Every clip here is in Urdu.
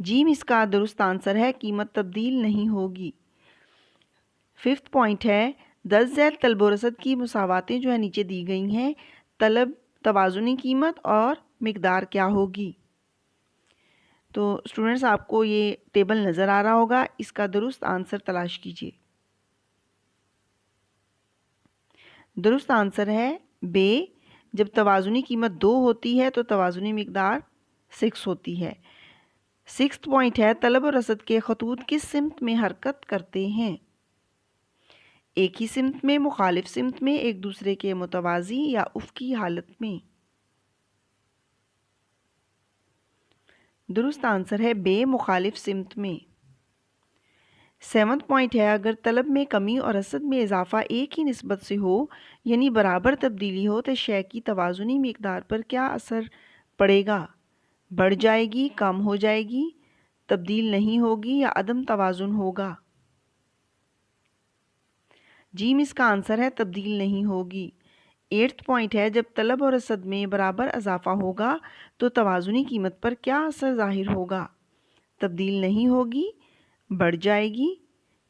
جیم اس کا درست آنسر ہے، قیمت تبدیل نہیں ہوگی۔ 5 پوائنٹ ہے، 10 زائد طلب و رسد کی مساواتیں جو ہے نیچے دی گئی ہیں، طلب، توازنی قیمت اور مقدار کیا ہوگی؟ تو اسٹوڈنٹس آپ کو یہ ٹیبل نظر آ رہا ہوگا، اس کا درست آنسر تلاش کیجیے۔ درست آنسر ہے بے، جب توازنی قیمت 2 ہوتی ہے تو توازنی مقدار 6 ہوتی ہے۔ 6 پوائنٹ ہے، طلب و رسد کے خطوط کس سمت میں حرکت کرتے ہیں؟ ایک ہی سمت میں، مخالف سمت میں، ایک دوسرے کے متوازی یا افقی حالت میں؟ درست آنسر ہے بے، مخالف سمت میں۔ 7 پوائنٹ ہے، اگر طلب میں کمی اور رسد میں اضافہ ایک ہی نسبت سے ہو، یعنی برابر تبدیلی ہو، تو شے کی توازنی مقدار پر کیا اثر پڑے گا؟ بڑھ جائے گی، کم ہو جائے گی، تبدیل نہیں ہوگی یا عدم توازن ہوگا؟ جیم اس کا آنسر ہے تبدیل نہیں ہوگی۔ 8 پوائنٹ ہے، جب طلب اور رسد میں برابر اضافہ ہوگا تو توازنی قیمت پر کیا اثر ظاہر ہوگا؟ تبدیل نہیں ہوگی، بڑھ جائے گی،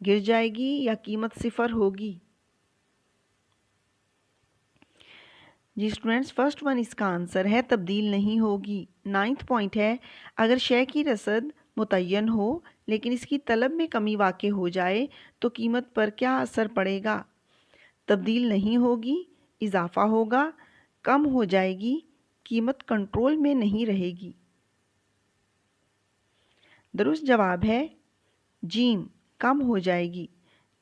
گر جائے گی یا قیمت صفر ہوگی؟ جی اسٹوڈنٹس، فرسٹ ون اس کا آنسر ہے تبدیل نہیں ہوگی۔ 9 پوائنٹ ہے، اگر شے کی رسد متعین ہو لیکن اس کی طلب میں کمی واقع ہو جائے تو قیمت پر کیا اثر پڑے گا؟ تبدیل نہیں ہوگی، اضافہ ہوگا، کم ہو جائے گی، قیمت کنٹرول میں نہیں رہے گی؟ درست جواب ہے جیم، کم ہو جائے گی۔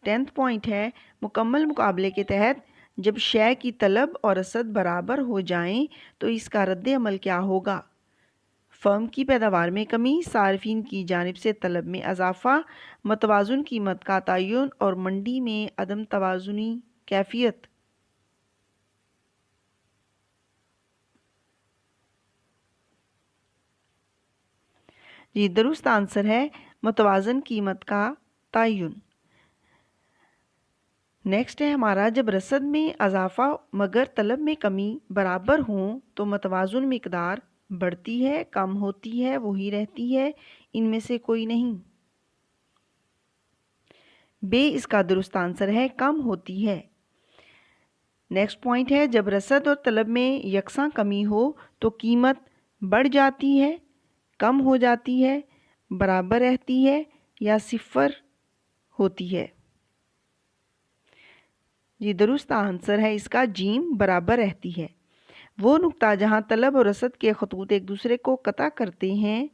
10 پوائنٹ ہے، مکمل مقابلے کے تحت جب شے کی طلب اور رسد برابر ہو جائیں تو اس کا رد عمل کیا ہوگا؟ فرم کی پیداوار میں کمی، صارفین کی جانب سے طلب میں اضافہ، متوازن قیمت کا تعین اور منڈی میں عدم توازنی کیفیت؟ جی درست آنسر ہے متوازن قیمت کا تعین۔ نیکسٹ ہے ہمارا، جب رسد میں اضافہ مگر طلب میں کمی برابر ہوں تو متوازن مقدار بڑھتی ہے، کم ہوتی ہے، وہی رہتی ہے، ان میں سے کوئی نہیں؟ بے اس کا درست آنسر ہے، کم ہوتی ہے۔ نیکسٹ پوائنٹ ہے، جب رسد اور طلب میں یکساں کمی ہو تو قیمت بڑھ جاتی ہے، کم ہو جاتی ہے، برابر رہتی ہے یا صفر ہوتی ہے؟ جی درست آنسر ہے اس کا جیم، برابر رہتی ہے۔ وہ نقطہ جہاں طلب اور رسد کے خطوط ایک دوسرے کو قطع کرتے ہیں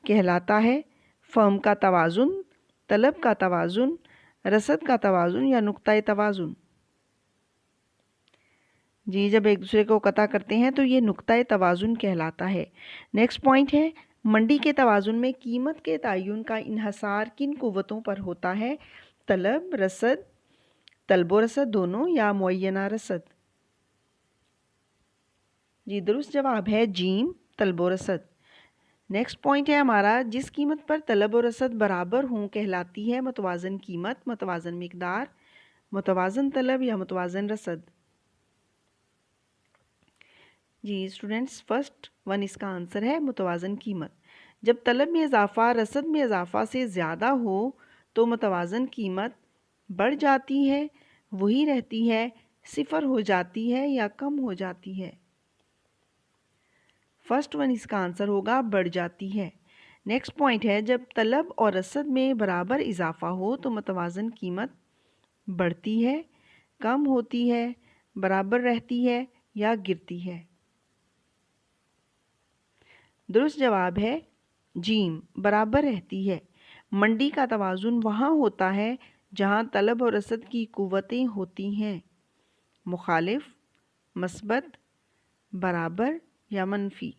کہلاتا ہے فرم کا توازن، طلب کا توازن، رسد کا توازن یا نقطہ توازن؟ جی جب ایک دوسرے کو قطع کرتے ہیں تو یہ نقطہ توازن کہلاتا ہے۔ نیکسٹ پوائنٹ ہے، منڈی کے توازن میں قیمت کے تعین کا انحصار کن قوتوں پر ہوتا ہے؟ طلب، رسد، طلب و رسد دونوں یا معینہ رسد؟ جی درست جواب ہے جیم، طلب و رسد۔ نیکسٹ پوائنٹ ہے ہمارا، جس قیمت پر طلب و رسد برابر ہوں کہلاتی ہے متوازن قیمت، متوازن مقدار، متوازن طلب یا متوازن رسد؟ جی اسٹوڈنٹس، فرسٹ ون اس کا آنسر ہے متوازن قیمت۔ جب طلب میں اضافہ رسد میں اضافہ سے زیادہ ہو تو متوازن قیمت بڑھ جاتی ہے، وہی رہتی ہے، صفر ہو جاتی ہے یا کم ہو جاتی ہے؟ فرسٹ ون اس کا آنسر ہوگا بڑھ جاتی ہے۔ نیکسٹ پوائنٹ ہے، جب طلب اور رسد میں برابر اضافہ ہو تو متوازن قیمت بڑھتی ہے، کم ہوتی ہے، برابر رہتی ہے یا گرتی ہے؟ درست جواب ہے جیم، برابر رہتی ہے۔ منڈی کا توازن وہاں ہوتا ہے جہاں طلب اور رسد کی قوتیں ہوتی ہیں، مخالف، مثبت، برابر یا منفی؟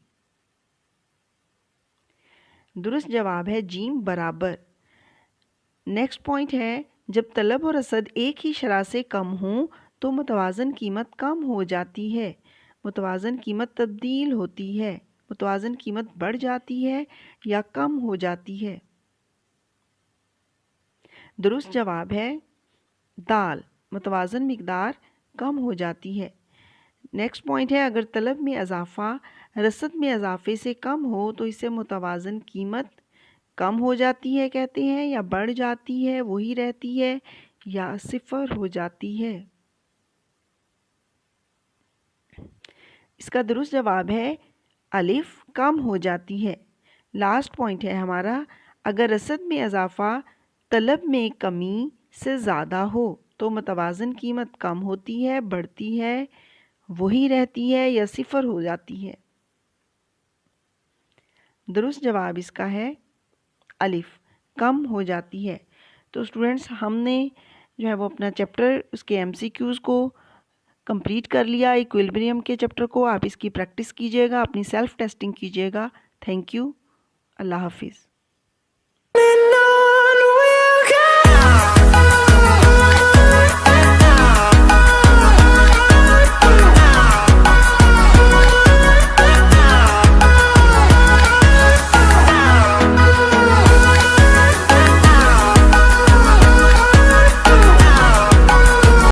درست جواب ہے جیم، برابر۔ نیکسٹ پوائنٹ ہے، جب طلب اور رسد ایک ہی شرح سے کم ہوں تو متوازن قیمت کم ہو جاتی ہے، متوازن قیمت تبدیل ہوتی ہے، متوازن قیمت بڑھ جاتی ہے یا کم ہو جاتی ہے؟ درست جواب ہے دال، متوازن مقدار کم ہو جاتی ہے۔ نیکسٹ پوائنٹ ہے، اگر طلب میں اضافہ رسد میں اضافے سے کم ہو تو اسے متوازن قیمت کم ہو جاتی ہے کہتے ہیں یا بڑھ جاتی ہے وہی رہتی ہے یا صفر ہو جاتی ہے؟ اس کا درست جواب ہے الف، کم ہو جاتی ہے۔ لاسٹ پوائنٹ ہے ہمارا، اگر رسد میں اضافہ طلب میں کمی سے زیادہ ہو تو متوازن قیمت کم ہوتی ہے، بڑھتی ہے، وہی رہتی ہے یا صفر ہو جاتی ہے؟ درست جواب اس کا ہے الف، کم ہو جاتی ہے۔ تو اسٹوڈنٹس ہم نے جو ہے وہ اپنا چیپٹر اس کے ایم سی کیوز کو کمپلیٹ کر لیا۔ ایکویلبریم کے چیپٹر کو آپ اس کی پریکٹس کیجیے گا، اپنی سیلف ٹیسٹنگ کیجیے گا۔ تھینک یو، اللہ حافظ۔